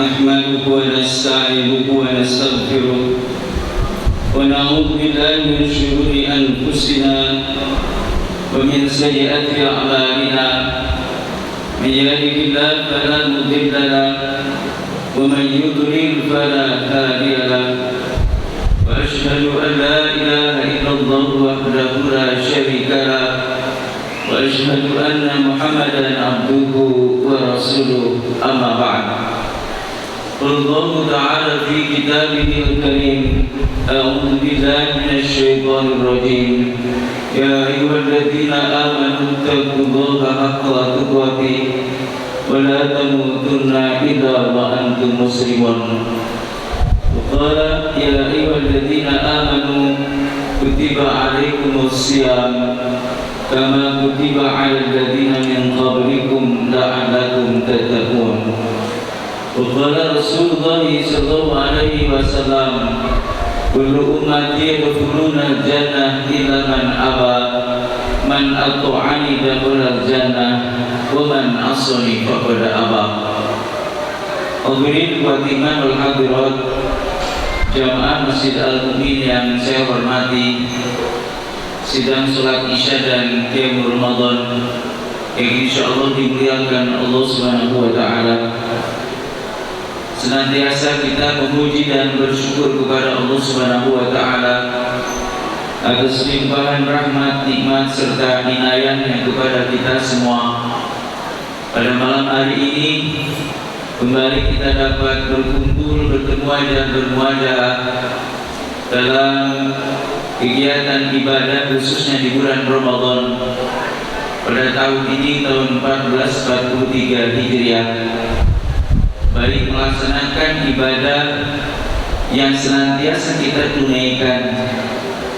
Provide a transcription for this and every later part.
نحمده ونستعينه ونستغفره ونعوذ بالله من شرور أنفسنا ومن سيئات أعمالنا من يهده الله فلا مضل له ومن يضلل فلا هادي له وأشهد أن لا إله إلا الله وحده لا شريك له وأشهد أن محمدا عبده ورسوله أما بعد قال الله تعالى في كتابه الكريم أعوذ بالله من الشيطان الرجيم يا أيها الذين آمنوا اتقوا الله حق تقاته ولا تموتن إلا وأنتم مسلمون وقال يا أيها الذين آمنوا كتب عليكم الصيام كما كتب على الذين من قبلكم لعلكم تتقون وقال رسول الله صلى الله عليه وسلم كل أمتي يدخلون الجنة إلا من أبى من أطاعني دخل الجنة ومن عصاني فقد أبى. Hadirin wa iman wal hadirat jamaah Masjid Al-Mu'min yang saya hormati, sidang salat Isya dan Qiyam Ramadan yang insyaallah dimuliakan Allah Subhanahu wa taala. Senantiasa kita memuji dan bersyukur kepada Allah Subhanahu wa taala atas limpahan rahmat, nikmat serta inayahnya kepada kita semua. Pada malam hari ini kembali kita dapat berkumpul, bertemu wajah bermuajah dalam kegiatan ibadah khususnya di bulan Ramadan pada tahun ini, tahun 1443 Hijriah. Baik melaksanakan ibadah yang senantiasa kita tunaikan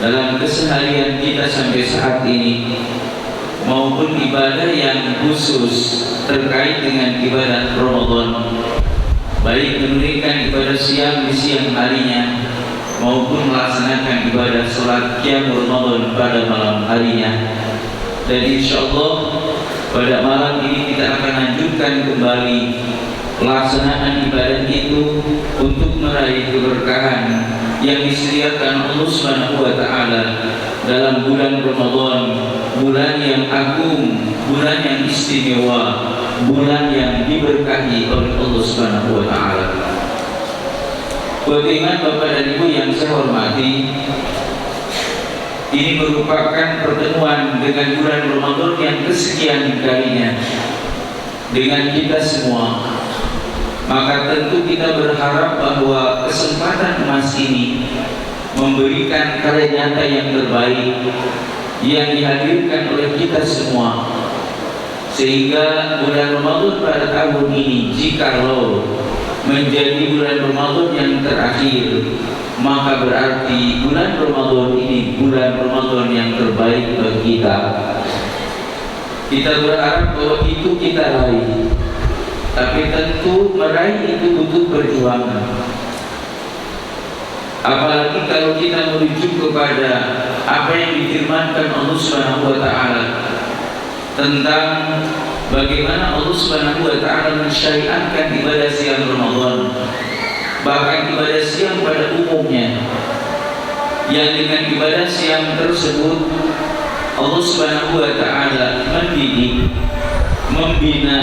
dalam keseharian kita sampai saat ini, maupun ibadah yang khusus terkait dengan ibadah Ramadan, baik menunaikan ibadah siang di siang harinya maupun melaksanakan ibadah sholat Qiyam Ramadan pada malam harinya. Dan insyaallah pada malam ini kita akan lanjutkan kembali pelaksanaan ibadah itu untuk meraih keberkahan yang disediakan Allah Subhanahu wa taala dalam bulan Ramadan, bulan yang agung, bulan yang istimewa, bulan yang diberkahi oleh Allah Subhanahu wa taala. Bagaimana Bapak dan Ibu yang saya hormati, ini merupakan pertemuan dengan bulan Ramadan yang kesekian kalinya dengan kita semua. Maka tentu kita berharap bahwa kesempatan emas ini memberikan karya nyata yang terbaik yang dihadirkan oleh kita semua, sehingga bulan Ramadan pada tahun ini jikalau menjadi bulan Ramadan yang terakhir, maka berarti bulan Ramadan ini bulan Ramadan yang terbaik bagi kita. Kita berharap bahwa itu kita raih, tapi tentu meraih itu butuh perjuangan. Apalagi kalau kita merujuk kepada apa yang difirmankan Allah Subhanahu wa taala tentang bagaimana Allah Subhanahu wa taala mensyariatkan ibadah siang Ramadan. Bahkan ibadah siang pada umumnya, yang dengan ibadah siang tersebut Allah Subhanahu wa taala mendidik, membina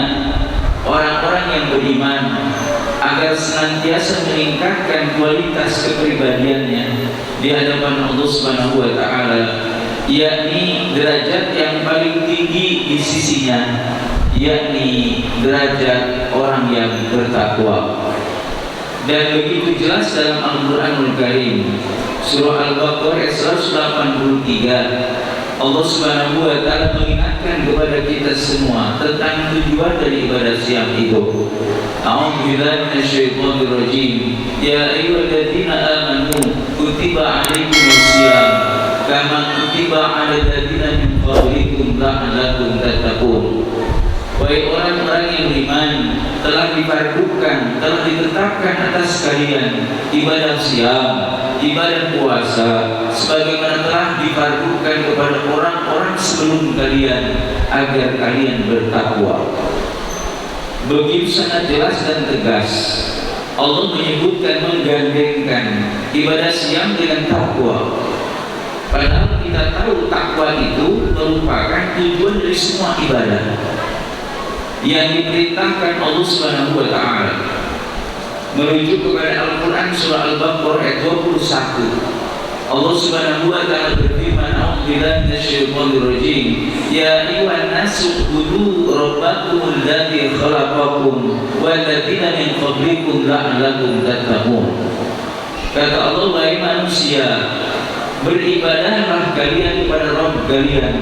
orang-orang yang beriman agar senantiasa meningkatkan kualitas kepribadiannya di hadapan Allah Subhanahu wa taala, yakni derajat yang paling tinggi di sisinya, yakni derajat orang yang bertakwa. Dan begitu jelas dalam Al-Qur'anul Karim, surah Al-Baqarah ayat 183, Allah Subhanahu wa taala mengingatkan kepada kita semua tentang tujuan dari ibadah siang itu. A'udzu billahi minasyaitonir rajim. Ya ayyuhalladzina amanu kutiba 'alaikumus syiyam kama kutiba 'alal ladzina min qablikum la'allakum tattaqun. Wahai orang-orang yang beriman, telah difardukan, telah ditetapkan atas kalian ibadah siam, ibadah puasa, sebagaimana telah difardukan kepada orang-orang sebelum kalian, agar kalian bertakwa. Begitu sangat jelas dan tegas Allah menyebutkan, menggandengkan ibadah siam dengan takwa. Padahal kita tahu takwa itu merupakan tujuan dari semua ibadah yang diperintahkan Allah Subhanahu wa taala. Merujuk kepada Al-Qur'an surah Al-Baqarah ayat 21. Allah Subhanahu wa taala berfirman, "A'udzubillahi minasyaitonir rajim. Ya ayyuhan nasu ubudu rabbakumul ladzi khalaqakum wal ladzina min qablikum la'allakum tattaqun." Kata Allah, wahai manusia, beribadahlah kalian kepada Rabb kalian,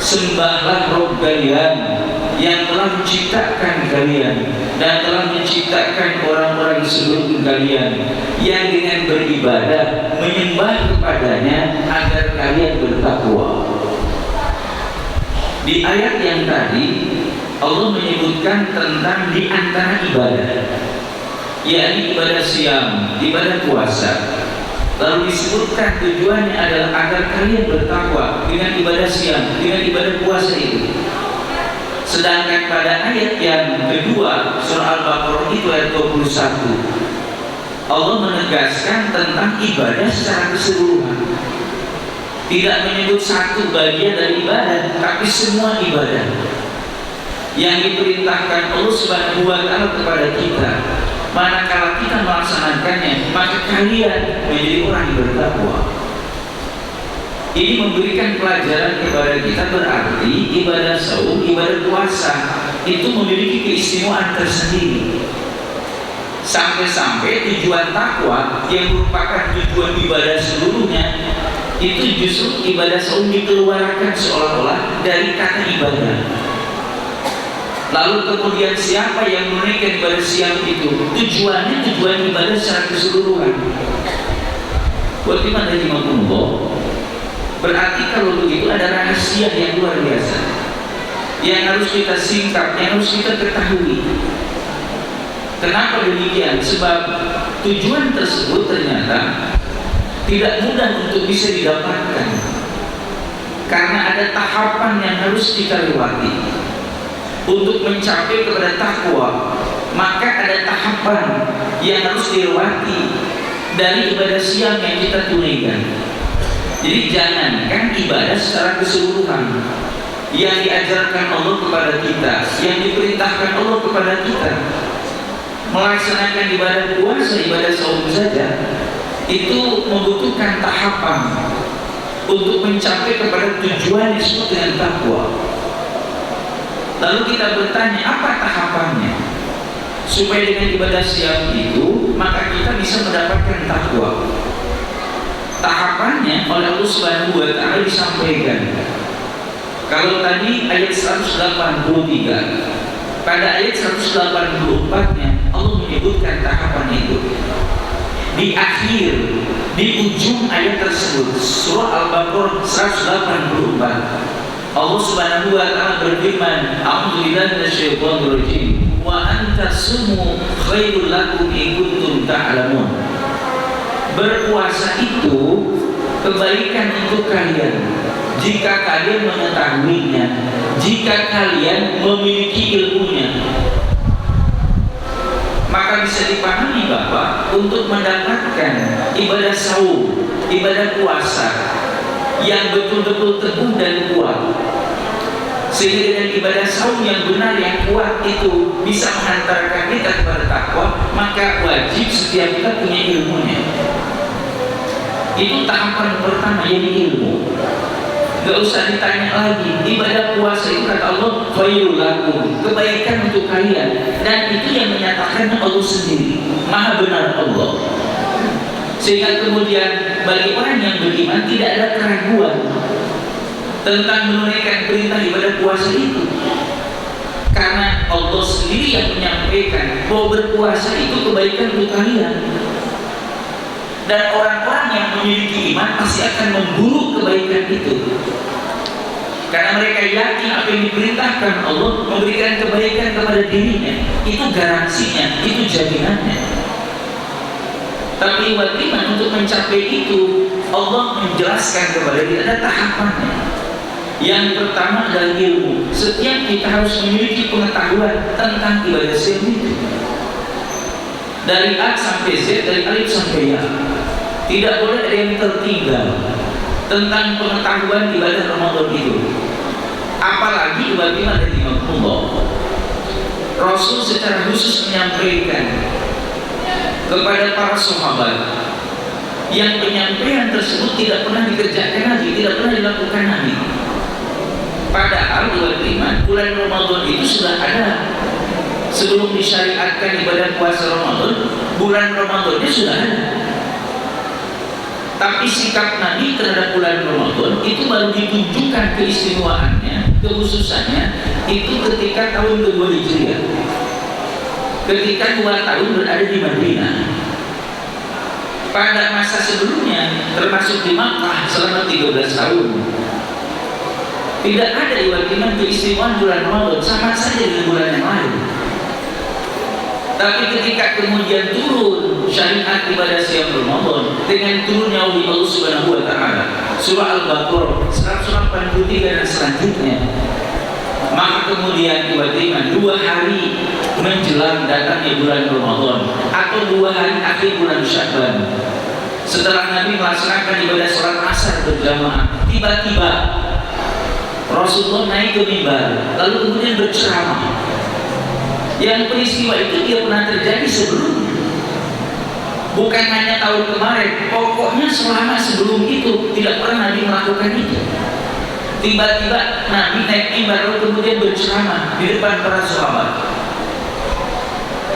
sembahlah Rabb kalian yang telah menciptakan kalian dan telah menciptakan orang-orang sebelum kalian, yang dengan beribadah menyembah kepadanya agar kalian bertakwa. Di ayat yang tadi Allah menyebutkan tentang di antara ibadah, yakni ibadah siam, ibadah puasa. Lalu disebutkan tujuannya adalah agar kalian bertakwa dengan ibadah siam, dengan ibadah puasa itu. Sedangkan pada ayat yang kedua surah Al-Baqarah itu ayat 21, Allah menegaskan tentang ibadah secara keseluruhan. Tidak menyebut satu bagian dari ibadah, tapi semua ibadah yang diperintahkan Allah Subhanahu wa taala kepada kita. Manakala kita melaksanakannya, maka kalian menjadi orang yang bertakwa. Ini memberikan pelajaran kepada kita, berarti ibadah saum, ibadah puasa itu memiliki keistimewaan tersendiri. Sampai-sampai tujuan takwa yang merupakan tujuan ibadah seluruhnya, itu justru ibadah saum dikeluarkan seolah-olah dari kata ibadah. Lalu kemudian siapa yang menunaikan ibadah siam itu, tujuannya tujuan ibadah secara keseluruhan. Bagaimana rahimahumullah? Berarti kalau begitu ada rahasia yang luar biasa yang harus kita singkap, yang harus kita ketahui. Kenapa demikian? Sebab tujuan tersebut ternyata tidak mudah untuk bisa didapatkan, karena ada tahapan yang harus kita lewati untuk mencapai kepada takwa. Maka ada tahapan yang harus dilewati dari ibadah siam yang kita tunaikan. Jadi jangankan ibadah secara keseluruhan yang diajarkan Allah kepada kita, yang diperintahkan Allah kepada kita, melaksanakan ibadah puasa, ibadah saum saja, itu membutuhkan tahapan untuk mencapai kepada tujuan yang disebut dengan takwa. Lalu kita bertanya, apa tahapannya supaya dengan ibadah siam itu maka kita bisa mendapatkan takwa? Tahapannya oleh Allah Subhanahu wa taala disampaikan. Kalau tadi ayat 183, pada ayat 184-nya Allah menyebutkan tahapan itu. Di akhir, di ujung ayat tersebut, surah Al-Baqarah 184, Allah Subhanahu wa taala berfirman, "A'udzubillahi minasyaitonir rajim. Wa antasumu khairul lakum in kuntum ta'lamun." Berpuasa itu kebaikan untuk kalian jika kalian mengetahuinya, jika kalian memiliki ilmunya. Maka bisa dipahami bahwa untuk mendapatkan ibadah saum, ibadah puasa yang betul-betul teguh dan kuat, sehingga dengan ibadah saum yang benar, yang kuat itu bisa menghantarkan kita kepada takwa, maka wajib setiap kita punya ilmunya. Itu tahapan pertama, yaitu ilmu. Gak usah ditanya lagi. Ibadah puasa itu kata Allah, khairul lakum, kebaikan untuk kalian. Dan itu yang menyatakan Allah sendiri, Maha benar Allah. Sehingga kemudian bagi orang yang beriman tidak ada keraguan tentang menunaikan perintah ibadah puasa itu, karena Allah sendiri yang menyampaikan bahwa berpuasa itu kebaikan untuk kalian. dan orang-orang yang memiliki iman pasti akan memburu kebaikan itu. Karena mereka yakin apa yang diperintahkan Allah memberikan kebaikan kepada dirinya. Itu garansinya, itu jaminannya. Tapi iman untuk mencapai itu Allah menjelaskan kepada kita ada tahapannya. Yang pertama adalah ilmu. Setiap kita harus memiliki pengetahuan tentang ibadah siam itu. Dari A sampai Z, dari alif sampai ya. Tidak boleh ada yang tertinggal tentang pengetahuan ibadah Ramadan itu. Apalagi bagaimana dari Allah. Rasul secara khusus menyampaikan kepada para sahabat yang penyampaian tersebut tidak pernah dikerjakan Nabi, tidak pernah dilakukan Nabi. Padahal bulan Ramadan itu sudah ada. Sebelum disyariatkan ibadah puasa Ramadan, bulan Ramadannya sudah ada. Tapi sikap Nabi terhadap bulan Ramadan itu baru ditunjukkan keistimewaannya, kekhususannya itu ketika tahun kedua Hijriah. Ketika 2 tahun berada di Madinah. Pada masa sebelumnya, termasuk di Makkah selama 13 tahun, tidak ada ibadah keistimewaan bulan Ramadan, sama saja dengan bulan yang lain. Tapi ketika kemudian turun syariat ibadah siam Ramadan dengan turunnya oleh Allah Subhanahu wa taala, surah Al-Baqarah 183 dan selanjutnya, maka kemudian ibadah 2 hari menjelang datangnya bulan Ramadan atau 2 hari akhir bulan Sya'ban, setelah Nabi melaksanakan ibadah sholat asar berjamaah, tiba-tiba Rasulullah naik ke mimbar lalu kemudian berceramah. Yang peristiwa itu dia pernah terjadi sebelumnya, bukan hanya tahun kemarin, pokoknya selama sebelum itu tidak pernah Nabi melakukan itu. Tiba-tiba Nabi naik mimbar lalu kemudian berceramah di depan para sahabat.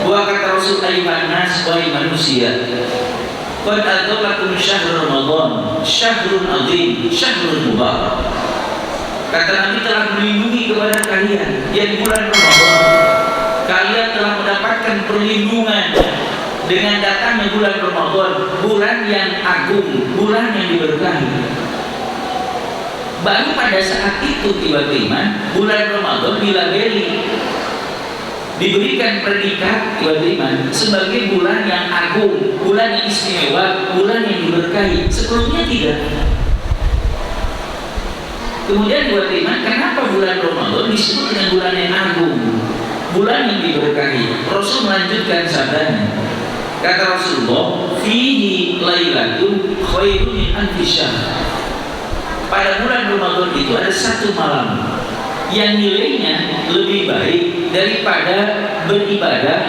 Buah kata Rasul, ayyuhan nas, wahai manusia, qad adzallakum syahrul Ramadan, syahrun azim, syahrul mubarak. Kata Nabi telah melindungi kepada kalian yang bulan Ramadan. Kalian telah mendapatkan perlindungan dengan datangnya bulan Ramadan, bulan yang agung, bulan yang diberkahi. Baru pada saat itu tiba-tiba bulan Ramadan dilabeli, diberikan predikat tiba-tiba sebagai bulan yang agung, bulan yang istimewa, bulan yang diberkahi. Sebelumnya tidak. Kemudian tiba-tiba kenapa bulan Ramadan disebut dengan bulan yang agung, bulan yang diberkahi? Rasul melanjutkan sabdanya. Kata Rasulullah, fihi lailatun khairun min alfi syahr. Pada bulan Ramadan itu ada 1 malam yang nilainya lebih baik daripada beribadah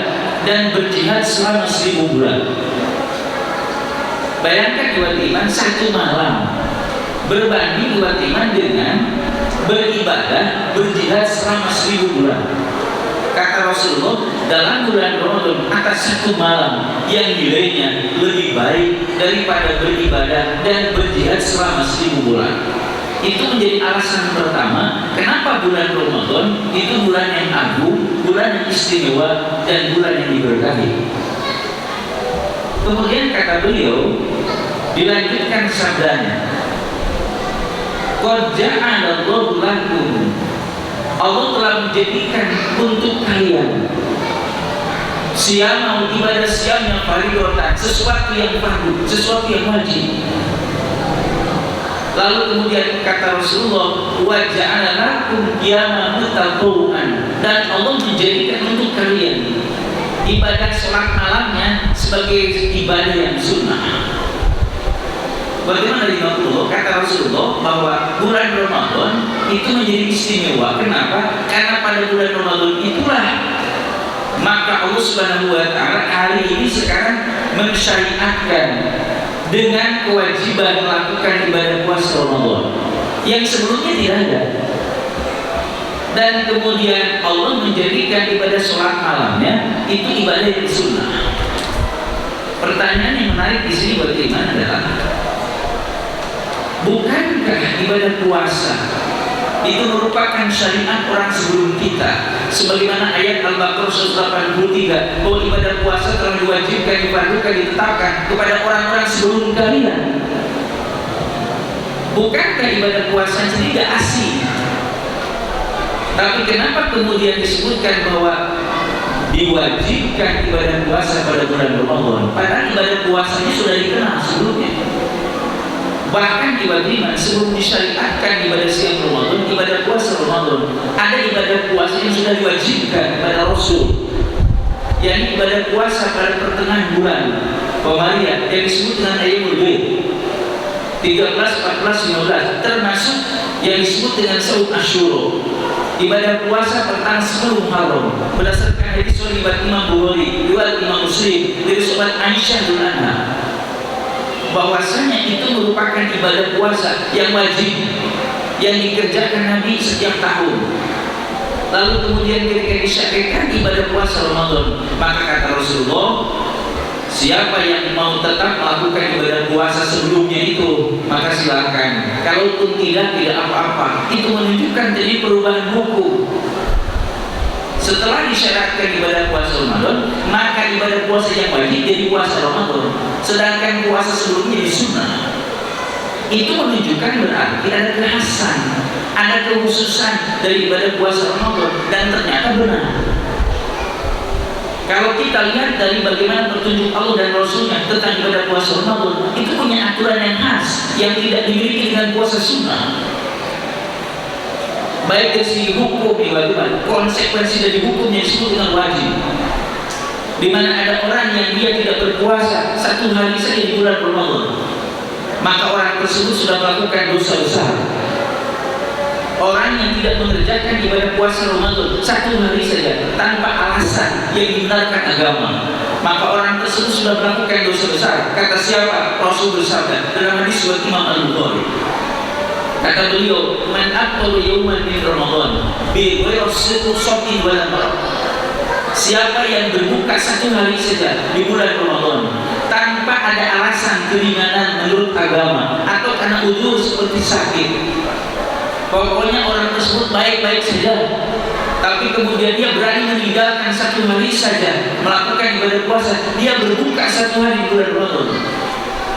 dan berjihad selama 1000 bulan. Bayangkan tiba-tiba 1 malam berbanding tiba-tiba dengan beribadah, berjihad selama 1000 bulan. Kata Rasulullah, dalam bulan Ramadan atas 1 malam yang nilainya lebih baik daripada beribadah dan berjihad selama 1000 bulan. Itu menjadi alasan pertama kenapa bulan Ramadan itu bulan yang agung, bulan yang istimewa, dan bulan yang diberkahi. Kemudian kata beliau, dilanjutkan sabdanya, qad ja'alallahu lakum, Allah telah menjadikan untuk kalian siam, ibadah siam yang fardhu, sesuatu yang fardu, sesuatu yang wajib. Lalu kemudian kata Rasulullah, wa ja'ala lakum qiyaman tatawuan, dan Allah menjadikan untuk kalian ibadah sholat malamnya sebagai ibadah yang sunnah. Bagaimana Allah? Kata Rasulullah bahwa bulan Ramadan itu menjadi istimewa. Kenapa? Karena pada bulan Ramadan itulah maka Allah Subhanahu wa taala hari ini sekarang mensyariatkan dengan kewajiban melakukan ibadah puasa Ramadan yang sebelumnya tidak ada. Dan kemudian Allah menjadikan ibadah sholat malamnya itu ibadah yang sunnah. Pertanyaan yang menarik di sini bagaimana adalah, bukankah ibadah puasa itu merupakan syariat orang sebelum kita. Sebagaimana ayat Al-Baqarah 183 bahwa ibadah puasa telah diwajibkan, difardukan, ditetapkan kepada orang-orang sebelum kalian. Bukankah ibadah puasa ini tidak asing? Tapi kenapa kemudian disebutkan bahwa diwajibkan ibadah puasa pada bulan Ramadan? Padahal ibadah puasanya sudah dikenal sebelumnya. Bahkan di Madinah sebelum disyariatkan ibadah siang Ramadan, ibadah puasa Ramadan, ada ibadah puasa yang sudah diwajibkan pada Rasul, yakni ibadah puasa pada pertengahan bulan Qamariyah yang disebut dengan Ayyamul Bid 13, 14, 15, termasuk yang disebut dengan Saum Asyura, ibadah puasa pertanggal 10 Muharram, berdasarkan hadis riwayat Imam Bukhari, riwayat Imam Muslim dari sahabat Aisyah radhiyallahu anha, bahwasanya itu merupakan ibadah puasa yang wajib yang dikerjakan Nabi setiap tahun. Lalu kemudian ketika disyariatkan ibadah puasa Ramadan, maka kata Rasulullah, siapa yang mau tetap melakukan ibadah puasa sebelumnya itu, maka silakan. Kalaupun tidak apa-apa. Itu menunjukkan jadi perubahan hukum. Setelah disyariatkan ibadah puasa Ramadan, maka ibadah puasa yang wajib jadi puasa Ramadan, sedangkan puasa sebelumnya disunnah. Itu menunjukkan berarti ada kekhasan, ada kekhususan dari ibadah puasa Ramadan, dan ternyata benar. Kalau kita lihat dari bagaimana petunjuk Allah dan Rasulnya tentang ibadah puasa Ramadan, itu punya aturan yang khas yang tidak dimiliki dengan puasa sunnah. Baik dari segi hukum, bagaimana konsekuensi dari hukumnya disebut dengan wajib. Di mana ada orang yang dia tidak berpuasa satu hari saja di bulan Ramadan, maka orang tersebut sudah melakukan dosa besar. Orang yang tidak mengerjakan ibadah puasa Ramadan satu hari saja tanpa alasan yang dibenarkan agama, maka orang tersebut sudah melakukan dosa besar. Kata siapa? Rasul bersabda dalam hadis riwayat Imam Al-Bukhari. Kata beliau, "Man aqbala yawman min Ramadan bi ghairi sawmin wala marad." Siapa yang berbuka satu hari saja di bulan Ramadan tanpa ada alasan keringanan menurut agama atau karena udzur seperti sakit, pokoknya orang tersebut baik-baik saja, tapi kemudian dia berani meninggalkan satu hari saja melakukan ibadah puasa, dia berbuka satu hari di bulan Ramadan,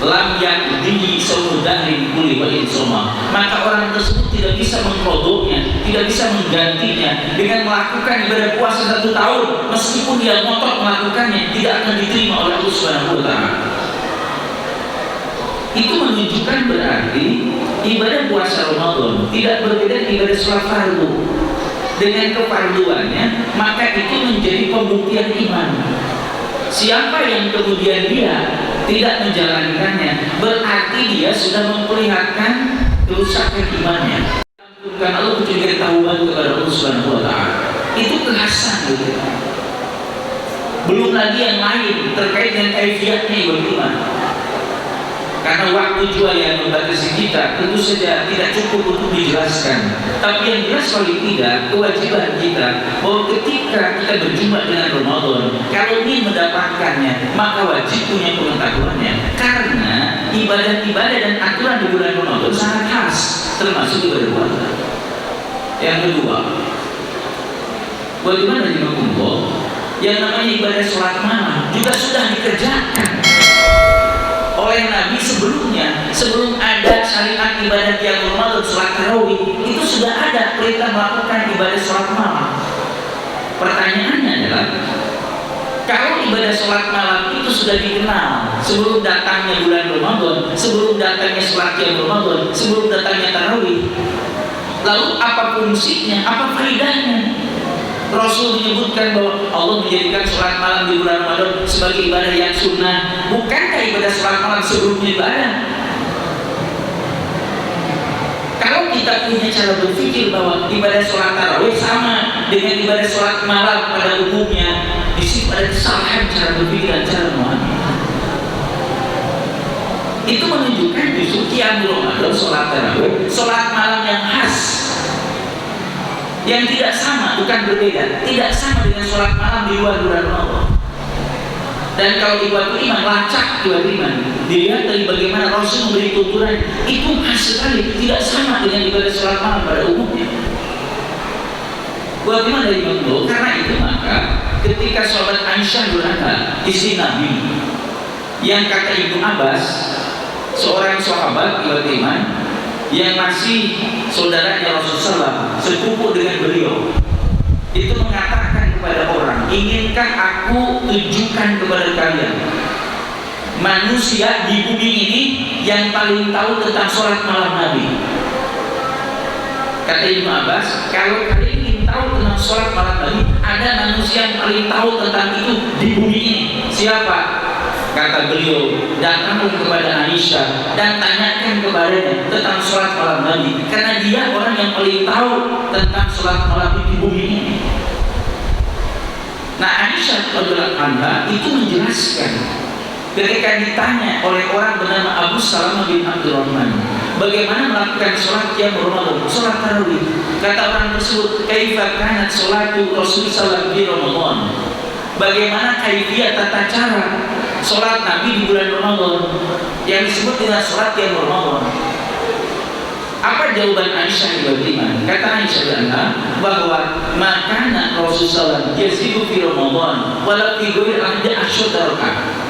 lam yakdihi saudari kulli wa insoma, maka orang tersebut tidak bisa mengkodoknya, tidak bisa menggantinya dengan melakukan ibadah puasa satu tahun, meskipun dia ngotot melakukannya, tidak akan diterima oleh Allah Subhanahu wa Ta'ala. Itu menunjukkan berarti ibadah puasa Ramadan tidak berbeda dengan ibadah sholat fardu. Dengan kefarduannya, maka itu menjadi pembuktian iman. Siapa yang kemudian dia tidak menjalankannya, berarti dia sudah memperlihatkan kerusakan imannya. Karena Allah punya ketahuan kepada Allah Subhanahu wa Ta'ala. Itu kekhasan gitu. Belum lagi yang lain terkait dengan kaifiatnya ibadah iman. Karena waktu juga yang membatasi kita, tentu saja tidak cukup untuk dijelaskan. Tapi yang jelas paling tidak, kewajiban kita bahwa ketika kita berjumpa dengan Ramadan, kalau ingin mendapatkannya, maka wajib punya pengetahuannya. Karena ibadah-ibadah dan aturan di bulan Ramadan sangat khas, termasuk ibadah puasa. Yang kedua, bagaimana di Allah? Yang namanya ibadah sholat malam juga sudah dikerjakan oleh Nabi sebelumnya. Sebelum ada syariat ibadah yang Ramadan, sholat tarawih, itu sudah ada perintah melakukan ibadah sholat malam. Pertanyaannya adalah, kalau ibadah sholat malam itu sudah dikenal sebelum datangnya bulan Ramadan, sebelum datangnya sholat yang Ramadan, sebelum datangnya tarawih, lalu apa fungsinya, apa faedahnya? Rasul menyebutkan bahwa Allah menjadikan sholat malam di bulan Ramadan sebagai ibadah yang sunnah. Bukankah ibadah sholat malam sebelumnya ibadah? Kalau kita punya cara berpikir bahwa ibadah sholat tarawih sama dengan ibadah sholat malam pada umumnya, di situ ada kesalahan cara berpikir dan cara memahami. Itu menunjukkan justru qiyamul Ramadan, sholat tarawih, sholat malam yang khas, yang tidak sama, bukan berbeda, tidak sama dengan sholat malam di luar bulan Ramadan. Dan kalau ibadah iman, lacak ibadah iman. Dilihat dari bagaimana Rasul memberi tuntunan, itu khas sekali, tidak sama dengan ibadah sholat malam pada umumnya. Bagaimana dari Imam? Karena itu maka ketika sahabat Aisyah berada istri Nabi, yang kata Ibnu Abbas, seorang sahabat ibadah iman yang masih saudaranya Rasulullah, sepupu dengan beliau, itu mengatakan kepada orang, inginkah aku tunjukkan kepada kalian manusia di bumi ini yang paling tahu tentang sholat malam Nabi? Kata Ibnu Abbas, kalau kalian ingin tahu tentang sholat malam Nabi, ada manusia yang paling tahu tentang itu di bumi ini. Siapa? Kata beliau, datanglah kepada Aisyah dan tanyakan kepadanya tentang sholat malam Nabi, karena dia orang yang paling tahu tentang sholat malam di bumi ini. Nah, Aisyah radhiyallahu anha itu menjelaskan ketika ditanya oleh orang bernama Abu Salamah bin Abdurrahman, bagaimana melakukan sholat qiyamul Ramadan, sholat tarawih. Kata orang tersebut, kaifa kanat sholatu Rasulullah di Ramadan. Bagaimana kaifiyah tata cara sholat Nabi di bulan Ramadan yang disebut dengan sholat qiyamul Ramadan. Apa jawaban Aisyah ibn? Kata Aisyah bahwa makana Rasulullah yazidu fi Ramadan wala fi ghairi ahdi asyhar rakaat.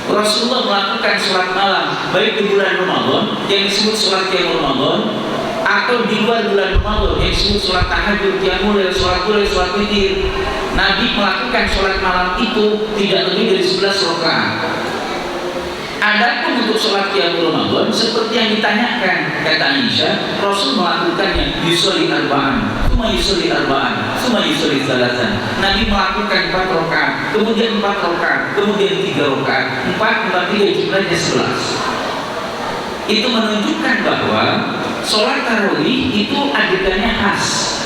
Rasulullah melakukan sholat malam baik di bulan Ramadan yang disebut sholat qiyamul Ramadan, atau di luar bulan Ramadan yang disebut sholat tahajud, qiyamul lail, sholat duha, sholat witir. Nabi melakukan sholat malam itu tidak lebih dari 11 rakaat. Adapun untuk sholat qiyamul Ramadan seperti yang ditanyakan, kata Aisyah, Rasul melakukannya yusoli arba'an, summa yusoli arba'an, summa yusoli salatan. Nabi melakukan 4 rakaat, kemudian 4 rakaat, kemudian 3 rakaat, 4 jumlahnya 11. Itu menunjukkan bahwa sholat tarawih itu adegannya khas,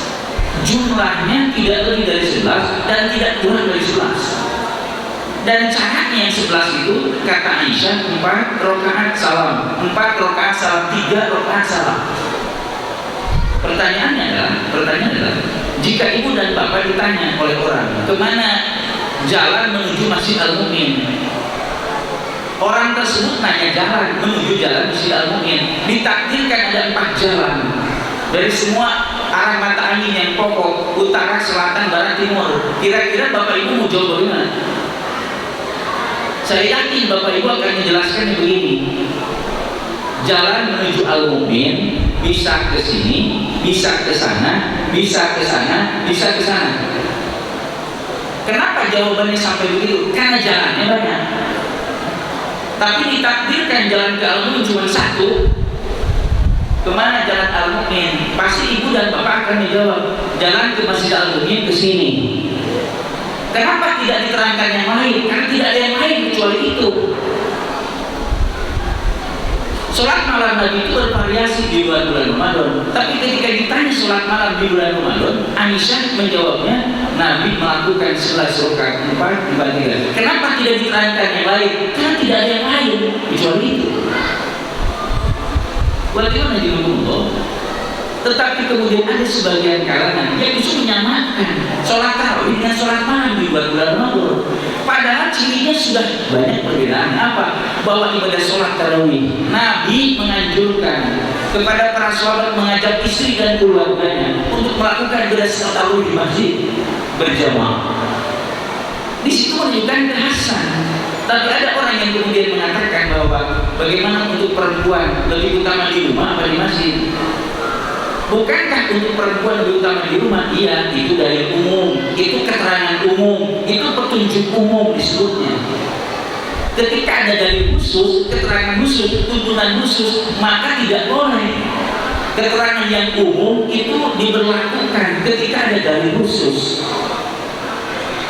jumlahnya tidak lebih dari 11 dan tidak kurang dari 11. Dan caranya yang 11 itu, kata Aisyah, 4 rakaat salam, 4 rakaat salam, 3 rakaat salam. Pertanyaannya adalah, jika ibu dan bapak ditanya oleh orang, kemana jalan menuju Masjid Al-Mu'min? Orang tersebut nanya jalan menuju jalan Masjid Al-Mu'min. Ditakdirkan ada 4 jalan dari semua arah mata angin yang pokok, utara, selatan, barat, timur. Kira-kira bapak ibu mau jawab bagaimana? Saya yakin bapak ibu akan menjelaskan begini, jalan menuju Al-Mu'min bisa ke sini, bisa ke sana, bisa ke sana, bisa ke sana. Kenapa jawabannya sampai begitu? Karena jalannya banyak. Tapi ditakdirkan jalan ke Al-Mu'min cuma satu. Kemana jalan Al-Mu'min? Pasti ibu dan bapak akan menjawab, jalan ke Masjid Al-Mu'min ke sini. Kenapa tidak diterangkan yang lain? Karena tidak ada yang lain kecuali itu. Sholat malam Nabi itu bervariasi di bulan Ramadan. Tapi ketika ditanya sholat malam di bulan Ramadan, Aisyah menjawabnya, Nabi melakukan 11 rakaat, 4, 3. Kenapa tidak diterangkan yang lain? Karena tidak ada yang lain kecuali itu. Bagaimana juga? Tetapi kemudian ada sebagian kalangan yang justru menyamakan sholat tarawih dengan sholat malam di bulan Ramadan. Padahal cirinya sudah banyak perbedaan. Apa? Bahwa ibadah sholat tarawih, Nabi menganjurkan kepada para sahabat mengajak istri dan keluarganya untuk melakukan ibadah sholat tarawih di masjid berjamaah. Di situ menunjukkan kekhasan. Tapi ada orang yang kemudian mengatakan bahwa bagaimana untuk perempuan lebih utama di rumah atau di masjid? Bukankah untuk perempuan lebih utama di rumah? Iya, itu dari umum, itu keterangan umum, itu petunjuk umum disebutnya. Ketika ada dalil khusus, keterangan khusus, tuntunan khusus, maka tidak boleh. Keterangan yang umum itu diberlakukan ketika ada dalil khusus.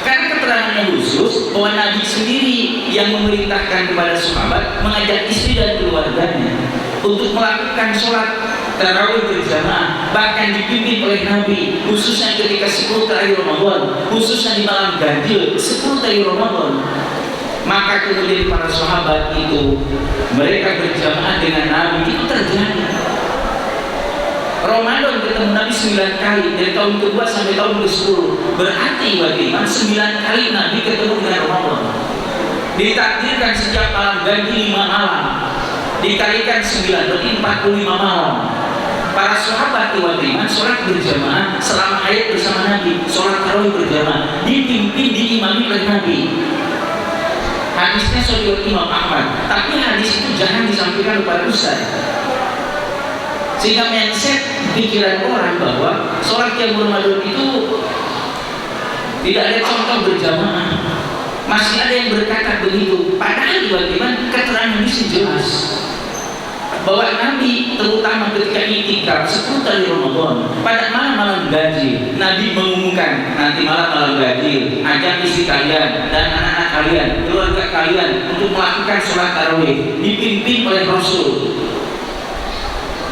Karena keterangan yang khusus, bahwa Nabi sendiri yang memerintahkan kepada sahabat mengajak istri dan keluarganya untuk melakukan sholat tarawih berjamaah, bahkan dipimpin oleh Nabi, khususnya ketika 10 terakhir Ramadan, khususnya di malam ganjil 10 terakhir Ramadan. Maka kemudian para sahabat itu mereka berjamaah dengan Nabi, itu terjadi. Ramadan ketemu Nabi 9 kali dari tahun ke-2 sampai tahun ke-10. Berarti bagaimana 9 kali Nabi ketemu dengan Ramadan. Ditakdirkan setiap malam ganti 5 malam, dikalikan 9 berarti 45 malam. Para sahabat iman sholat berjamaah selama hayat bersama Nabi, sholat tarawih berjamaah dipimpin diimami oleh Nabi. Hadisnya sahih Imam Ahmad, tapi hadis itu jangan disampaikan kepada ustaz, sehingga mindset pikiran orang bahwa sholat yang Ramadan itu tidak ada contoh berjamaah. Masih ada yang berkata begitu, padahal bagaimana keterangan ini jelas bahwa Nabi terutama ketika itikaf 10 kali Ramadan pada malam-malam ganjil, Nabi mengumumkan nanti malam ganjil ajak istri kalian dan anak-anak kalian, keluarga kalian untuk melakukan sholat tarawih dipimpin oleh Rasul.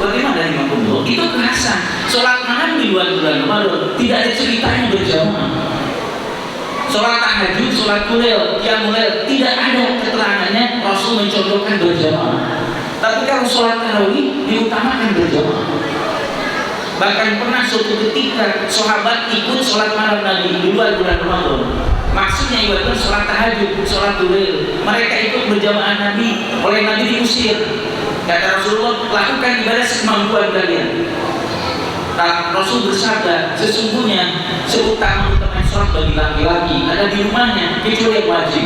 Bagaimana dari Imam itu kekhasan sholat malam di luar bulan Ramadan, tidak ada ceritanya berjamaah. Sholat tahajud, sholat qiyamul lail tidak ada keterangannya Rasul mencontohkan berjamaah. Tapi kalau sholat tarawih diutamakan berjamaah. Bahkan pernah suatu ketika sahabat ikut sholat malam Nabi di luar bulan Ramadan. Maksudnya ibadah sholat tahajud, sholat qiyamul. Mereka ikut berjamaah Nabi, oleh Nabi diusir. Kata Rasulullah, lakukan ibadah sekemampuan kalian. Rasul bersabda, sesungguhnya seutama-utama sholat bagi laki-laki ada di rumahnya kecuali yang wajib.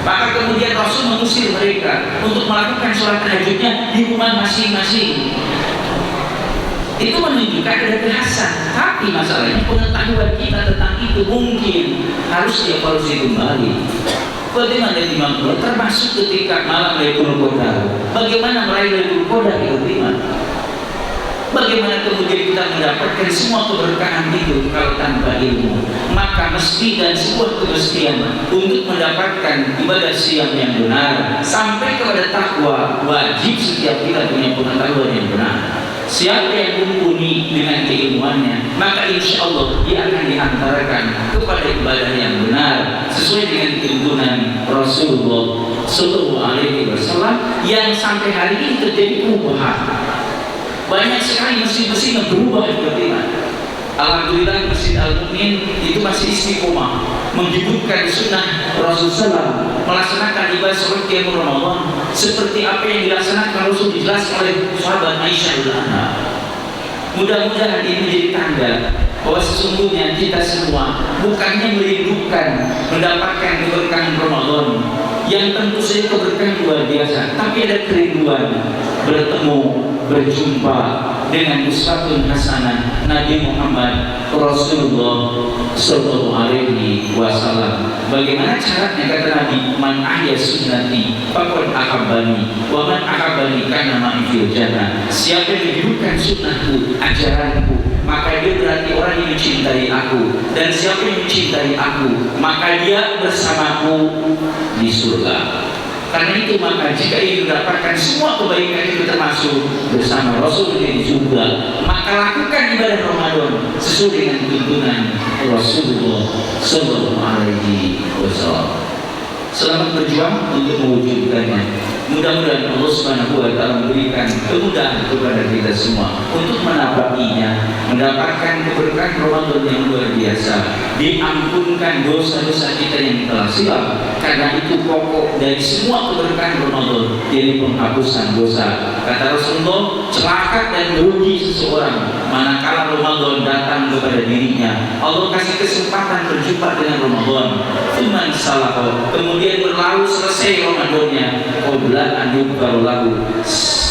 Maka kemudian Rasul mengusir mereka untuk melakukan sholat tahajudnya di rumah masing-masing. Itu menunjukkan ada kekhasan. Tapi masalahnya pengetahuan kita tentang itu mungkin harus dievaluasi kembali. Bagaimana Imam Qur'an termasuk ketika malam Lailatul Qadar. Bagaimana meraih Lailatul Qadar itu? Bagaimana kemudian kita mendapatkan semua keberkahan itu kalau tanpa ilmu? Maka mesti dan sebuah kemestian untuk mendapatkan ibadah siang yang benar sampai kepada takwa, wajib setiap kita punya pengetahuan yang benar. Siapa yang mumpuni dengan keilmuannya, maka insya Allah dia akan dihantarkan kepada ibadah yang benar sesuai dengan tuntunan Rasulullah Sallallahu Alaihi Wasallam yang sampai hari ini terjadi perubahan. Banyak sekali masjid-masjid yang berubah seperti ini. Alhamdulillah Masjid Al-Mu'min itu masih istiqomah menghidupkan sunnah Rasulullah melaksanakan ibadah sholat qiyamul Ramadan seperti apa yang dilaksanakan Rasul dijelaskan oleh sahabat Aisyah radhiyallahu. Mudah-mudahan ini menjadi tanda bahwa sesungguhnya kita semua bukannya merindukan mendapatkan keberkahan Ramadan yang tentu saja keberkahan luar biasa, tapi ada kerinduan bertemu, berjumpa dengan uswatun hasanah Nabi Muhammad Rasulullah Sallallahu Alaihi Wasallam. Bagaimana caranya kata Nabi, man ahya sunnati faqad ahabbani wa man ahabbani kana ma'i fil jannah. Siapa yang menghidupkan sunnahku, ajaranku, maka dia berarti orang yang mencintai aku, dan siapa yang mencintai aku maka dia bersamaku di surga. Karena itu maka jika ingin mendapatkan semua kebaikan itu termasuk bersama Rasul di surga, maka lakukan ibadah Ramadan sesuai dengan tuntunan Rasulullah Sallallahu Alaihi Wasallam. Selamat berjuang untuk mewujudkannya. Mudah-mudahan Allah Subhanahu wa Ta'ala memberikan kemudahan kepada kita semua untuk menapakinya, mendapatkan keberkahan Ramadan yang luar biasa, diampunkan dosa-dosa kita yang telah silap. Karena itu pokok dari semua keberkahan Ramadan, yaitu penghapusan dosa. Kata Rasulullah, celaka dan merugi seseorang manakala Ramadan datang kepada dirinya. Allah kasih kesempatan berjumpa dengan Ramadan, cuman salah, kemudian berlalu selesai Ramadannya,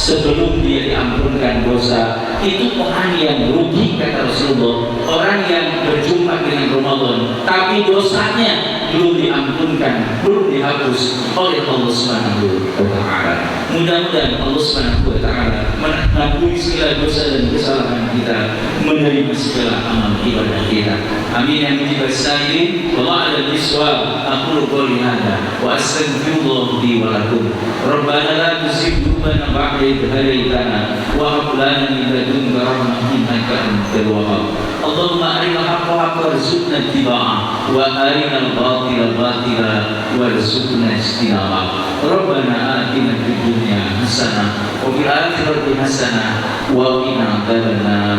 sebelum dia diampunkan dosa. Itu orang yang rugi kata Rasulullah, orang yang berjumpa dengan Ramadan tapi dosanya belum diampunkan, belum dihapus oleh Allah Subhanahu wa Ta'ala. Mudah-mudahan Allah Subhanahu wa Ta'ala mengampuni segala dosa dan kesalahan kita, menerima segala amal ibadah kita. Amin ya rabbal alamin. Wallahu a'lam bishawab. Aqulu qouli hadza wa astaghfirullah li wa lakum. Rabbana la tuzigh qulubana ba'da idh hadaytana wa hab lana min ladunka rahmah innaka antal wahhab. Allahumma arina al-haqqa haqqan warzuqna ittiba'ah wa arina al-batila batila warzuqna ijtinabah. Rabbana atina fid dunya hasanah wa fil akhirati hasanah wa qina adzabannar.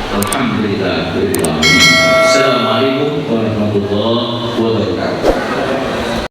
Alhamdulillah. Assalamualaikum warahmatullahi wabarakatuh.